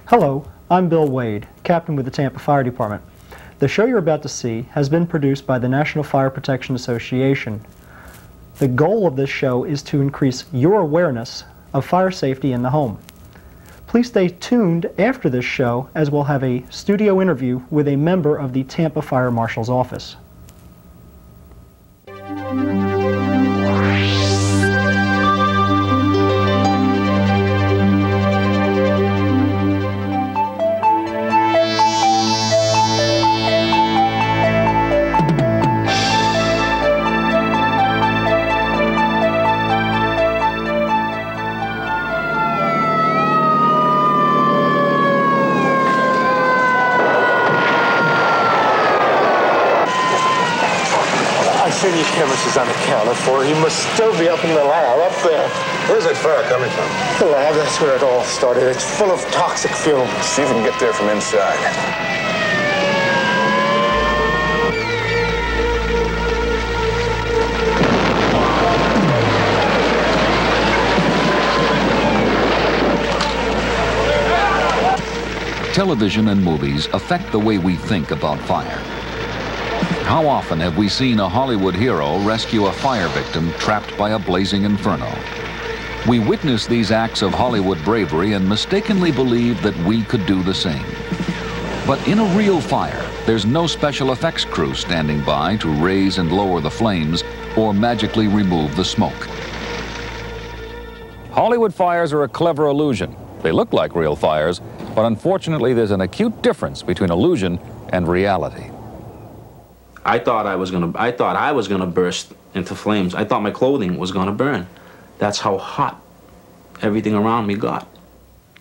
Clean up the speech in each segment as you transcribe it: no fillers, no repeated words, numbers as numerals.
Hello, I'm Bill Wade, Captain with the Tampa Fire Department. The show you're about to see has been produced by the National Fire Protection Association. The goal of this show is to increase your awareness of fire safety in the home. Please stay tuned after this show as we'll have a studio interview with a member of the Tampa Fire Marshal's office. Your chemist is unaccounted for. He must still be up in the lab, up there. Where's that fire coming from? The lab, that's where it all started. It's full of toxic fumes. See if we can get there from inside. Television and movies affect the way we think about fire. How often have we seen a Hollywood hero rescue a fire victim trapped by a blazing inferno? We witness these acts of Hollywood bravery and mistakenly believe that we could do the same. But in a real fire, there's no special effects crew standing by to raise and lower the flames or magically remove the smoke. Hollywood fires are a clever illusion. They look like real fires, but unfortunately there's an acute difference between illusion and reality. I thought I was gonna burst into flames. I thought my clothing was gonna burn. That's how hot everything around me got.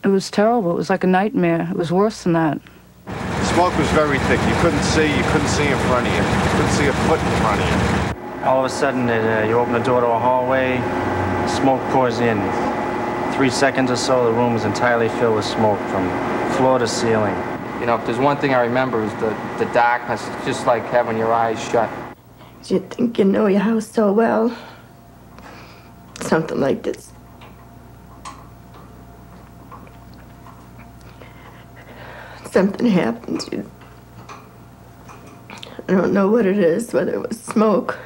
It was terrible. It was like a nightmare. It was worse than that. The smoke was very thick. You couldn't see in front of you. You couldn't see a foot in front of you. All of a sudden, you open the door to a hallway, smoke pours in. 3 seconds or so, the room was entirely filled with smoke from floor to ceiling. You know, if there's one thing I remember is the darkness, just like having your eyes shut. You think you know your house so well. Something like this. Something happens. I don't know what it is, whether it was smoke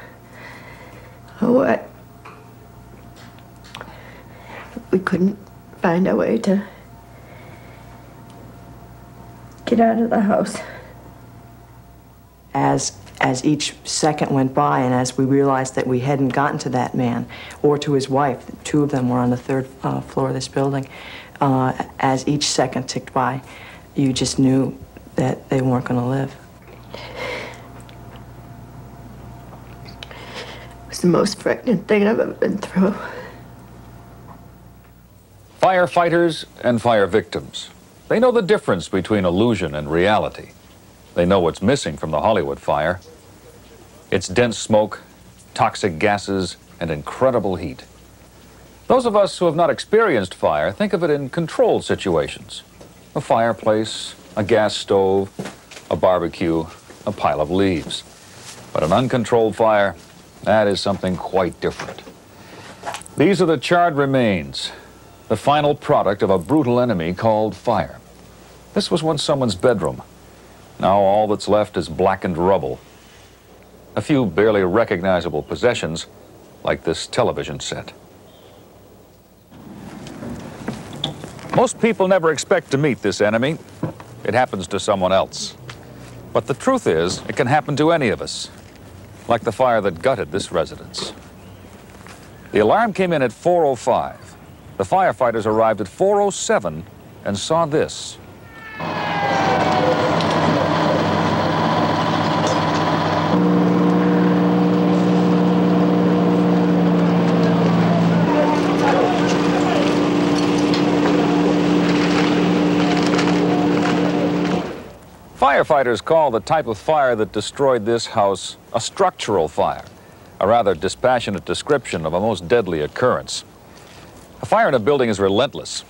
or what. We couldn't find a way to get out of the house. As each second went by and as we realized that we hadn't gotten to that man or to his wife, the two of them were on the third floor of this building, as each second ticked by, you just knew that they weren't going to live. It was the most frightening thing I've ever been through. Firefighters and fire victims. They know the difference between illusion and reality. They know what's missing from the Hollywood fire. It's dense smoke, toxic gases, and incredible heat. Those of us who have not experienced fire think of it in controlled situations. A fireplace, a gas stove, a barbecue, a pile of leaves. But an uncontrolled fire, that is something quite different. These are the charred remains, the final product of a brutal enemy called fire. This was once someone's bedroom. Now all that's left is blackened rubble. A few barely recognizable possessions, like this television set. Most people never expect to meet this enemy. It happens to someone else. But the truth is, it can happen to any of us, like the fire that gutted this residence. The alarm came in at 4:05. The firefighters arrived at 4:07 and saw this. Firefighters call the type of fire that destroyed this house a structural fire, a rather dispassionate description of a most deadly occurrence. A fire in a building is relentless.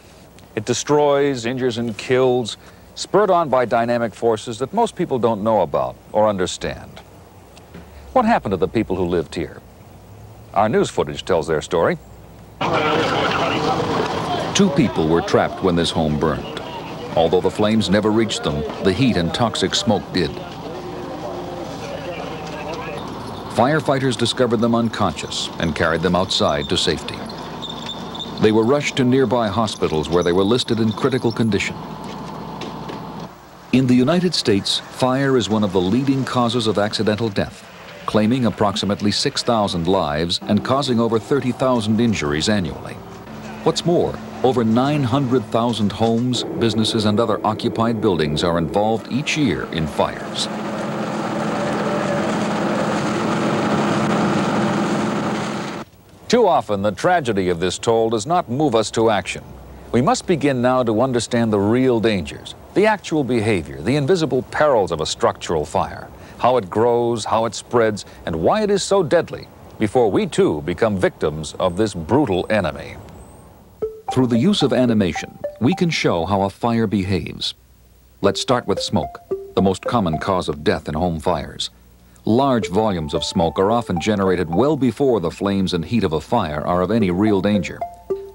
It destroys, injures, and kills, spurred on by dynamic forces that most people don't know about or understand. What happened to the people who lived here? Our news footage tells their story. 2 people were trapped when this home burned. Although the flames never reached them, the heat and toxic smoke did. Firefighters discovered them unconscious and carried them outside to safety. They were rushed to nearby hospitals where they were listed in critical condition. In the United States, fire is one of the leading causes of accidental death, claiming approximately 6,000 lives and causing over 30,000 injuries annually. What's more, over 900,000 homes, businesses, and other occupied buildings are involved each year in fires. Too often, the tragedy of this toll does not move us to action. We must begin now to understand the real dangers, the actual behavior, the invisible perils of a structural fire, how it grows, how it spreads, and why it is so deadly, before we too become victims of this brutal enemy. Through the use of animation, we can show how a fire behaves. Let's start with smoke, the most common cause of death in home fires. Large volumes of smoke are often generated well before the flames and heat of a fire are of any real danger.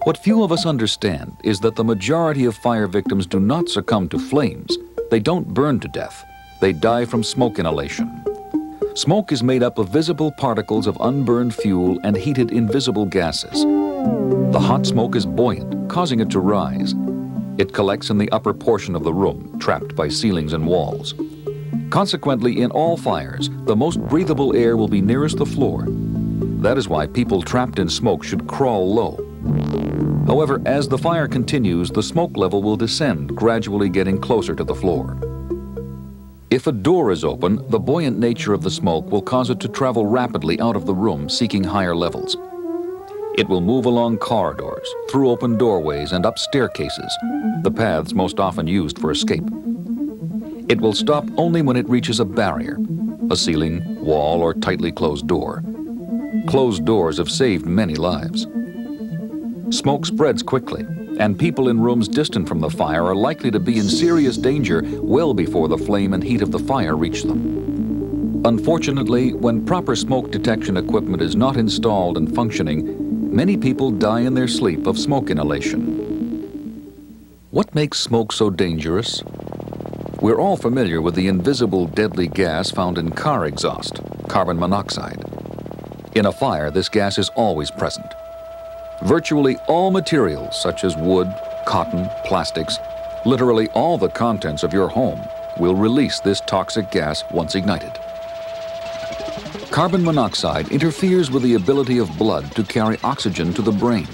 What few of us understand is that the majority of fire victims do not succumb to flames. They don't burn to death. They die from smoke inhalation. Smoke is made up of visible particles of unburned fuel and heated invisible gases. The hot smoke is buoyant, causing it to rise. It collects in the upper portion of the room, trapped by ceilings and walls. Consequently, in all fires, the most breathable air will be nearest the floor. That is why people trapped in smoke should crawl low. However, as the fire continues, the smoke level will descend, gradually getting closer to the floor. If a door is open, the buoyant nature of the smoke will cause it to travel rapidly out of the room, seeking higher levels. It will move along corridors, through open doorways, and up staircases, the paths most often used for escape. It will stop only when it reaches a barrier, a ceiling, wall, or tightly closed door. Closed doors have saved many lives. Smoke spreads quickly, and people in rooms distant from the fire are likely to be in serious danger well before the flame and heat of the fire reach them. Unfortunately, when proper smoke detection equipment is not installed and functioning, many people die in their sleep of smoke inhalation. What makes smoke so dangerous? We're all familiar with the invisible deadly gas found in car exhaust, carbon monoxide. In a fire, this gas is always present. Virtually all materials, such as wood, cotton, plastics, literally all the contents of your home, will release this toxic gas once ignited. Carbon monoxide interferes with the ability of blood to carry oxygen to the brain.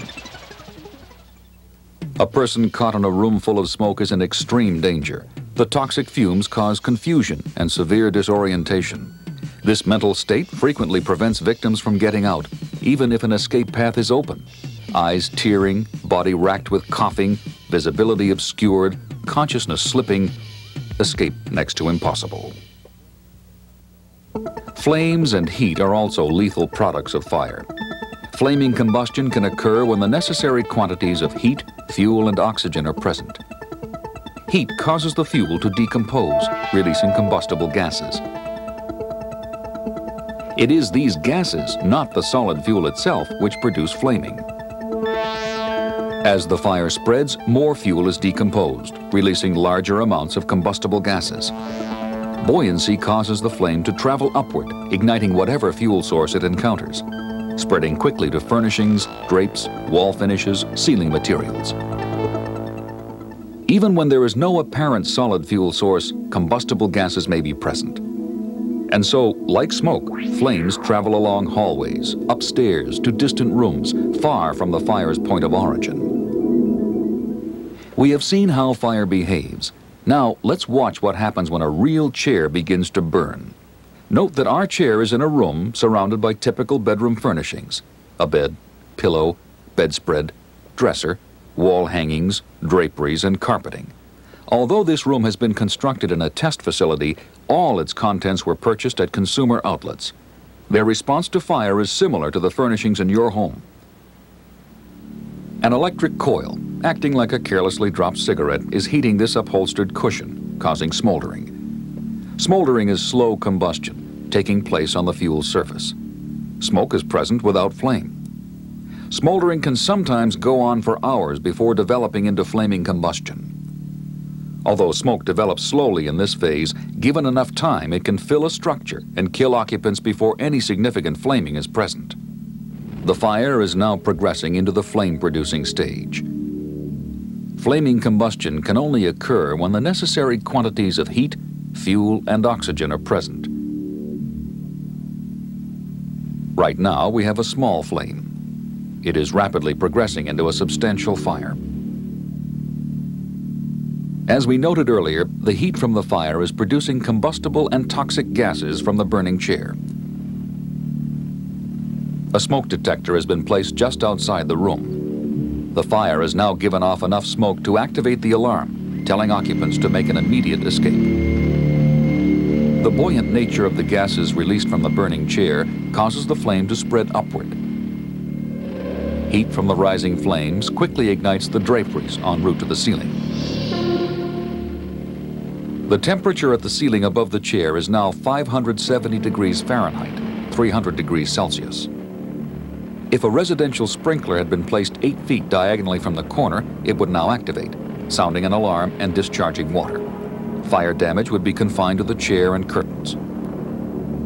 A person caught in a room full of smoke is in extreme danger. The toxic fumes cause confusion and severe disorientation. This mental state frequently prevents victims from getting out, even if an escape path is open. Eyes tearing, body racked with coughing, visibility obscured, consciousness slipping, escape next to impossible. Flames and heat are also lethal products of fire. Flaming combustion can occur when the necessary quantities of heat, fuel, and oxygen are present. Heat causes the fuel to decompose, releasing combustible gases. It is these gases, not the solid fuel itself, which produce flaming. As the fire spreads, more fuel is decomposed, releasing larger amounts of combustible gases. Buoyancy causes the flame to travel upward, igniting whatever fuel source it encounters, spreading quickly to furnishings, drapes, wall finishes, ceiling materials. Even when there is no apparent solid fuel source, combustible gases may be present. And so, like smoke, flames travel along hallways, upstairs, to distant rooms, far from the fire's point of origin. We have seen how fire behaves. Now, let's watch what happens when a real chair begins to burn. Note that our chair is in a room surrounded by typical bedroom furnishings: a bed, pillow, bedspread, dresser, wall hangings, draperies, and carpeting. Although this room has been constructed in a test facility, all its contents were purchased at consumer outlets. Their response to fire is similar to the furnishings in your home. An electric coil, acting like a carelessly dropped cigarette, is heating this upholstered cushion, causing smoldering. Smoldering is slow combustion, taking place on the fuel surface. Smoke is present without flame. Smoldering can sometimes go on for hours before developing into flaming combustion. Although smoke develops slowly in this phase, given enough time, it can fill a structure and kill occupants before any significant flaming is present. The fire is now progressing into the flame-producing stage. Flaming combustion can only occur when the necessary quantities of heat, fuel, and oxygen are present. Right now, we have a small flame. It is rapidly progressing into a substantial fire. As we noted earlier, the heat from the fire is producing combustible and toxic gases from the burning chair. A smoke detector has been placed just outside the room. The fire has now given off enough smoke to activate the alarm, telling occupants to make an immediate escape. The buoyant nature of the gases released from the burning chair causes the flame to spread upward. Heat from the rising flames quickly ignites the draperies en route to the ceiling. The temperature at the ceiling above the chair is now 570 degrees Fahrenheit, 300 degrees Celsius. If a residential sprinkler had been placed 8 feet diagonally from the corner, it would now activate, sounding an alarm and discharging water. Fire damage would be confined to the chair and curtains.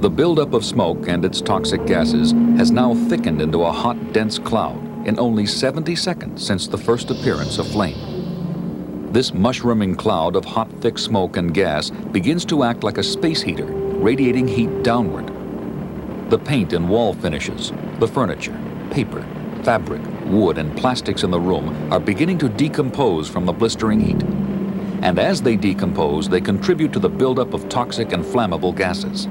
The buildup of smoke and its toxic gases has now thickened into a hot, dense cloud in only 70 seconds since the first appearance of flame. This mushrooming cloud of hot, thick smoke and gas begins to act like a space heater, radiating heat downward. The paint and wall finishes, the furniture, paper, fabric, wood, and plastics in the room are beginning to decompose from the blistering heat. And as they decompose, they contribute to the buildup of toxic and flammable gases.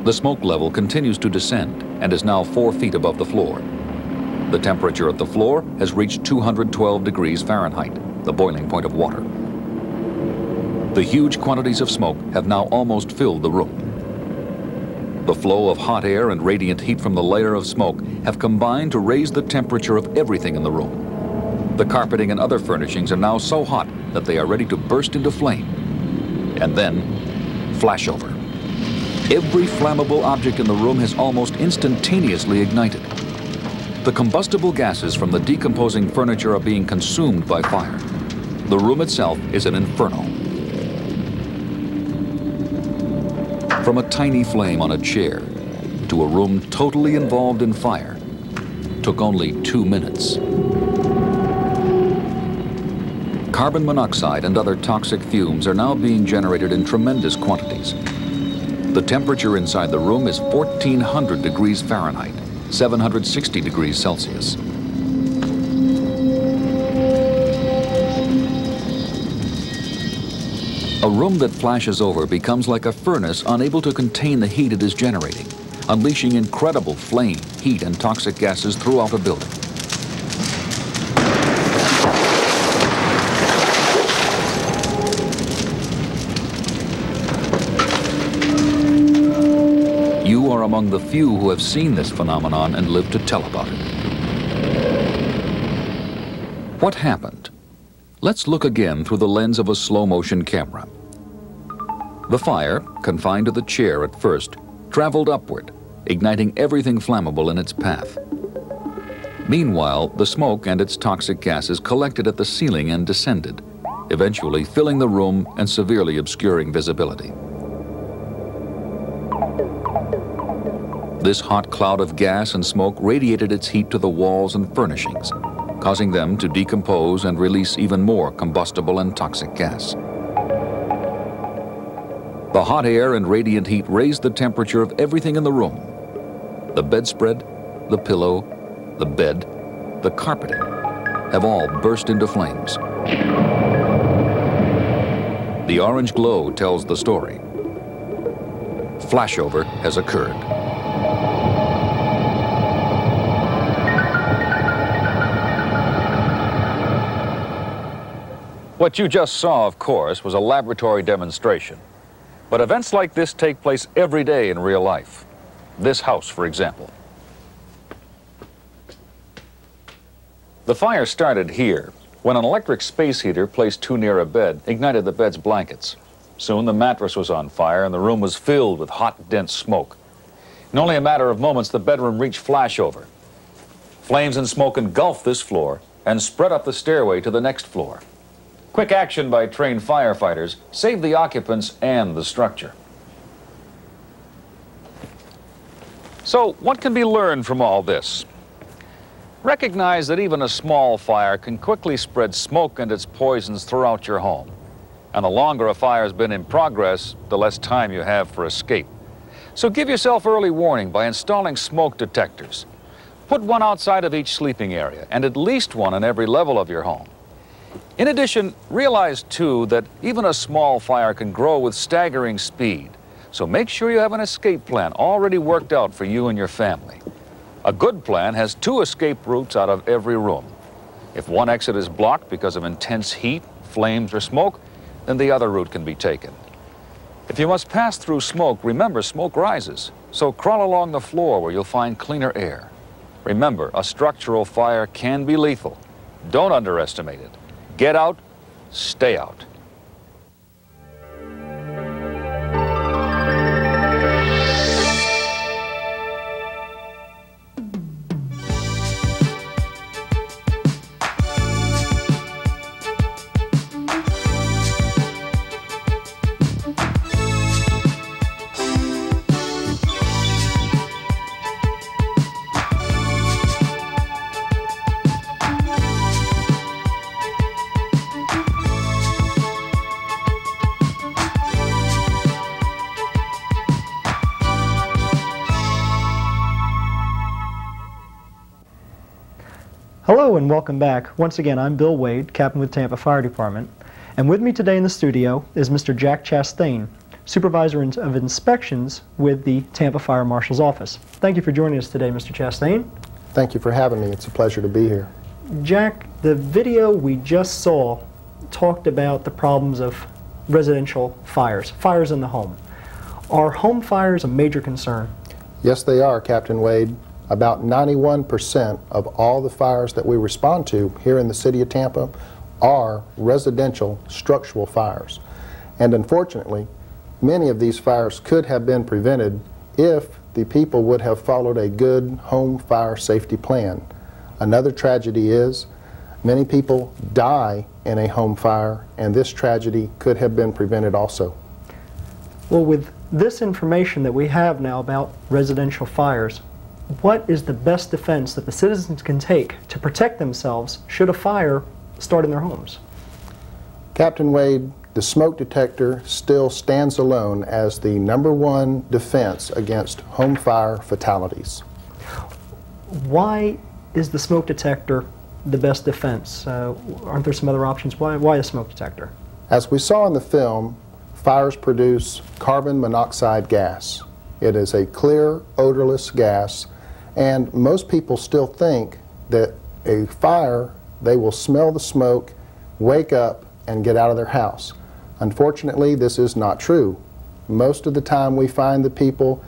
The smoke level continues to descend and is now 4 feet above the floor. The temperature at the floor has reached 212 degrees Fahrenheit, the boiling point of water. The huge quantities of smoke have now almost filled the room. The flow of hot air and radiant heat from the layer of smoke have combined to raise the temperature of everything in the room. The carpeting and other furnishings are now so hot that they are ready to burst into flame. And then, flashover. Every flammable object in the room has almost instantaneously ignited. The combustible gases from the decomposing furniture are being consumed by fire. The room itself is an inferno. From a tiny flame on a chair to a room totally involved in fire took only 2 minutes. Carbon monoxide and other toxic fumes are now being generated in tremendous quantities. The temperature inside the room is 1,400 degrees Fahrenheit, 760 degrees Celsius. A room that flashes over becomes like a furnace unable to contain the heat it is generating, unleashing incredible flame, heat, and toxic gases throughout a building. You are among the few who have seen this phenomenon and lived to tell about it. What happened? Let's look again through the lens of a slow-motion camera. The fire, confined to the chair at first, traveled upward, igniting everything flammable in its path. Meanwhile, the smoke and its toxic gases collected at the ceiling and descended, eventually filling the room and severely obscuring visibility. This hot cloud of gas and smoke radiated its heat to the walls and furnishings, causing them to decompose and release even more combustible and toxic gas. The hot air and radiant heat raised the temperature of everything in the room. The bedspread, the pillow, the bed, the carpeting have all burst into flames. The orange glow tells the story. Flashover has occurred. What you just saw, of course, was a laboratory demonstration. But events like this take place every day in real life. This house, for example. The fire started here when an electric space heater placed too near a bed ignited the bed's blankets. Soon the mattress was on fire and the room was filled with hot, dense smoke. In only a matter of moments, the bedroom reached flashover. Flames and smoke engulfed this floor and spread up the stairway to the next floor. Quick action by trained firefighters saved the occupants and the structure. So, what can be learned from all this? Recognize that even a small fire can quickly spread smoke and its poisons throughout your home. And the longer a fire has been in progress, the less time you have for escape. So give yourself early warning by installing smoke detectors. Put one outside of each sleeping area and at least one on every level of your home. In addition, realize too that even a small fire can grow with staggering speed. So make sure you have an escape plan already worked out for you and your family. A good plan has 2 escape routes out of every room. If one exit is blocked because of intense heat, flames, or smoke, then the other route can be taken. If you must pass through smoke, remember smoke rises, so crawl along the floor where you'll find cleaner air. Remember, a structural fire can be lethal. Don't underestimate it. Get out, stay out. Hello and welcome back. Once again, I'm Bill Wade, Captain with Tampa Fire Department. And with me today in the studio is Mr. Jack Chastain, Supervisor of Inspections with the Tampa Fire Marshal's Office. Thank you for joining us today, Mr. Chastain. Thank you for having me. It's a pleasure to be here. Jack, the video we just saw talked about the problems of residential fires, fires in the home. Are home fires a major concern? Yes, they are, Captain Wade. About 91% of all the fires that we respond to here in the city of Tampa are residential structural fires. And unfortunately, many of these fires could have been prevented if the people would have followed a good home fire safety plan. Another tragedy is many people die in a home fire, and this tragedy could have been prevented also. Well, with this information that we have now about residential fires, what is the best defense that the citizens can take to protect themselves should a fire start in their homes? Captain Wade, the smoke detector still stands alone as the #1 defense against home fire fatalities. Why is the smoke detector the best defense? Aren't there some other options? Why a smoke detector? As we saw in the film, fires produce carbon monoxide gas. It is a clear, odorless gas, and most people still think that a fire, they will smell the smoke, wake up, and get out of their house. Unfortunately, this is not true. Most of the time we find the people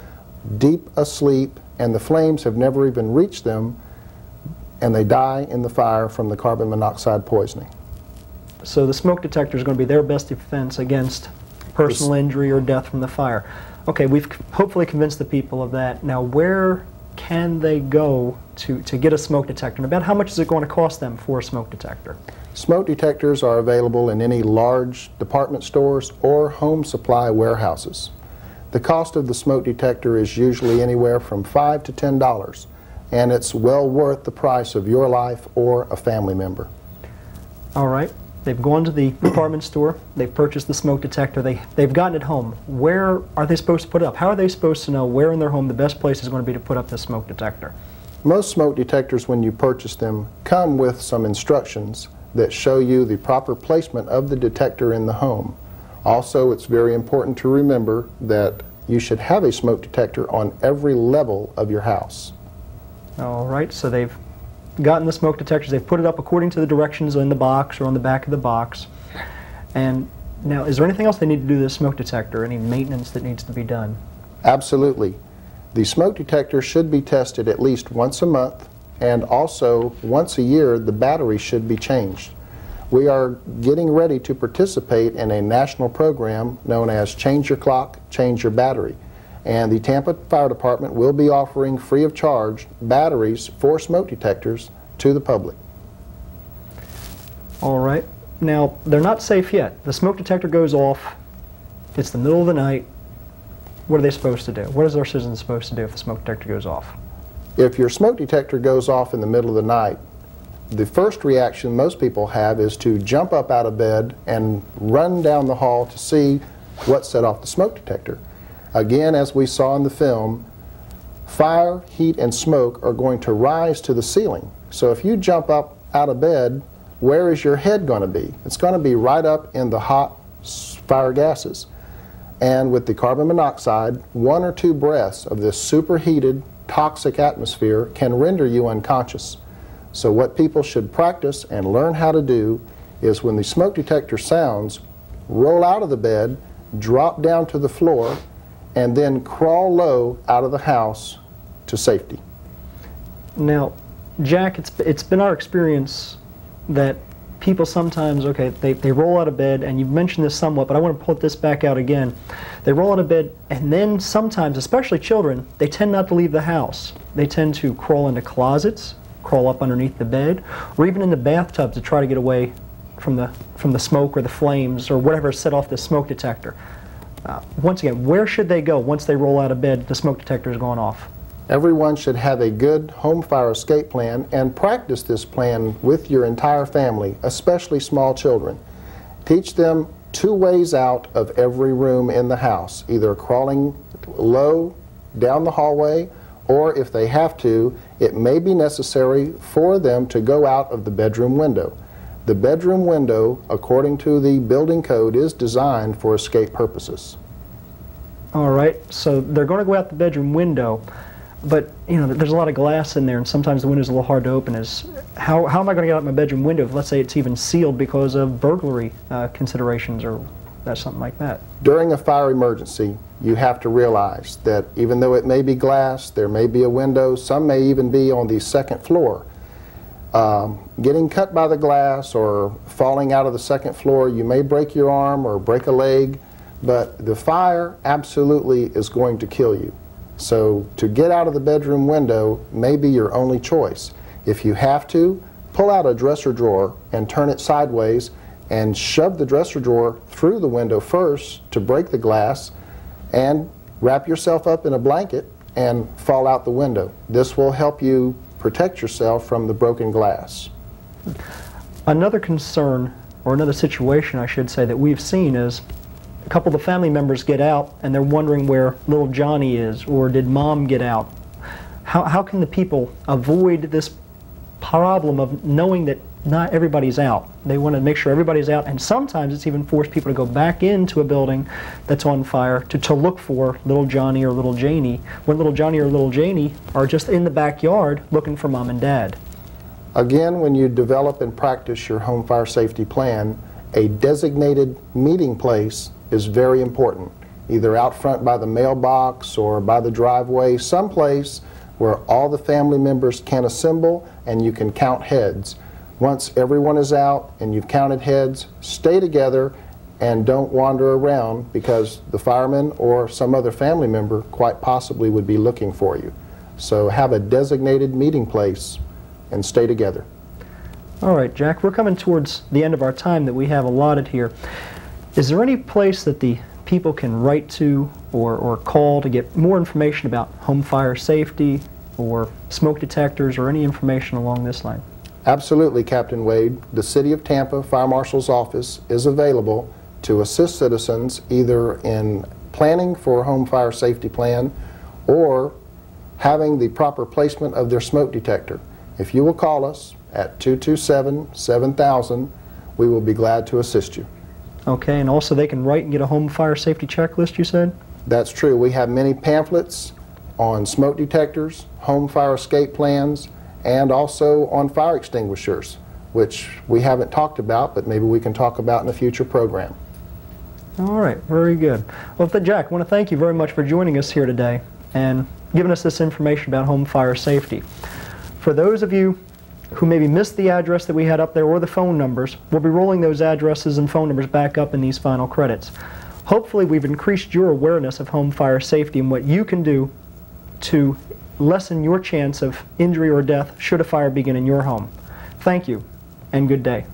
deep asleep and the flames have never even reached them, and they die in the fire from the carbon monoxide poisoning. So the smoke detector is going to be their best defense against personal injury or death from the fire. Okay, we've hopefully convinced the people of that. Now, where can they go to get a smoke detector? And about how much is it going to cost them for a smoke detector? Smoke detectors are available in any large department stores or home supply warehouses. The cost of the smoke detector is usually anywhere from $5 to $10, and it's well worth the price of your life or a family member. All right. They've gone to the department store, they've purchased the smoke detector, they've gotten it home. Where are they supposed to put it up? How are they supposed to know where in their home the best place is going to be to put up this smoke detector? Most smoke detectors, when you purchase them, come with some instructions that show you the proper placement of the detector in the home. Also, it's very important to remember that you should have a smoke detector on every level of your house. All right, so they've gotten the smoke detectors, they've put it up according to the directions in the box or on the back of the box. And now, is there anything else they need to do to the smoke detector? Any maintenance that needs to be done? Absolutely. The smoke detector should be tested at least once a month, and also once a year the battery should be changed. We are getting ready to participate in a national program known as Change Your Clock, Change Your Battery. And the Tampa Fire Department will be offering free of charge batteries for smoke detectors to the public. All right. Now, they're not safe yet. The smoke detector goes off. It's the middle of the night. What are they supposed to do? What is our citizens supposed to do if the smoke detector goes off? If your smoke detector goes off in the middle of the night, the first reaction most people have is to jump up out of bed and run down the hall to see what set off the smoke detector. Again, as we saw in the film, fire, heat, and smoke are going to rise to the ceiling. So if you jump up out of bed, where is your head going to be? It's going to be right up in the hot fire gases. And with the carbon monoxide, 1 or 2 breaths of this superheated, toxic atmosphere can render you unconscious. So what people should practice and learn how to do is when the smoke detector sounds, roll out of the bed, drop down to the floor, and then crawl low out of the house to safety. Now, Jack, it's been our experience that people sometimes, okay, they roll out of bed, and you've mentioned this somewhat, but I want to pull this back out again. They roll out of bed, and then sometimes, especially children, they tend not to leave the house. They tend to crawl into closets, crawl up underneath the bed, or even in the bathtub to try to get away from the smoke or the flames or whatever set off the smoke detector. Once again, where should they go once they roll out of bed, the smoke detector is going off? Everyone should have a good home fire escape plan and practice this plan with your entire family, especially small children. Teach them 2 ways out of every room in the house, either crawling low down the hallway, or if they have to, it may be necessary for them to go out of the bedroom window. The bedroom window, according to the building code, is designed for escape purposes. All right, so they're going to go out the bedroom window, but you know, there's a lot of glass in there, and sometimes the window's a little hard to open. How am I going to get out my bedroom window if, let's say, it's even sealed because of burglary considerations or something like that? During a fire emergency, you have to realize that even though it may be glass, there may be a window, some may even be on the 2nd floor. Getting cut by the glass or falling out of the 2nd floor, you may break your arm or break a leg, but the fire absolutely is going to kill you. So to get out of the bedroom window may be your only choice. If you have to, pull out a dresser drawer and turn it sideways and shove the dresser drawer through the window first to break the glass, and wrap yourself up in a blanket and fall out the window. This will help you protect yourself from the broken glass. Another concern, or another situation I should say, that we've seen is a couple of the family members get out and they're wondering where little Johnny is, or did Mom get out? How can the people avoid this problem of knowing that not everybody's out? They want to make sure everybody's out, and sometimes it's even forced people to go back into a building that's on fire to look for little Johnny or little Janie, when little Johnny or little Janie are just in the backyard looking for Mom and Dad. Again, when you develop and practice your home fire safety plan, a designated meeting place is very important, either out front by the mailbox or by the driveway, someplace where all the family members can assemble and you can count heads. Once everyone is out and you've counted heads, stay together and don't wander around, because the fireman or some other family member quite possibly would be looking for you. So have a designated meeting place and stay together. All right, Jack, we're coming towards the end of our time that we have allotted here. Is there any place that the people can write to or call to get more information about home fire safety or smoke detectors or any information along this line? Absolutely, Captain Wade. The City of Tampa Fire Marshal's Office is available to assist citizens either in planning for a home fire safety plan or having the proper placement of their smoke detector. If you will call us at 227-7000, we will be glad to assist you. Okay, and also they can write and get a home fire safety checklist, you said? That's true. We have many pamphlets on smoke detectors, home fire escape plans, and also on fire extinguishers, which we haven't talked about, but maybe we can talk about in a future program. All right, very good. Well, Jack, I want to thank you very much for joining us here today and giving us this information about home fire safety. For those of you who maybe missed the address that we had up there or the phone numbers, we'll be rolling those addresses and phone numbers back up in these final credits. Hopefully we've increased your awareness of home fire safety and what you can do to lessen your chance of injury or death should a fire begin in your home. Thank you, and good day.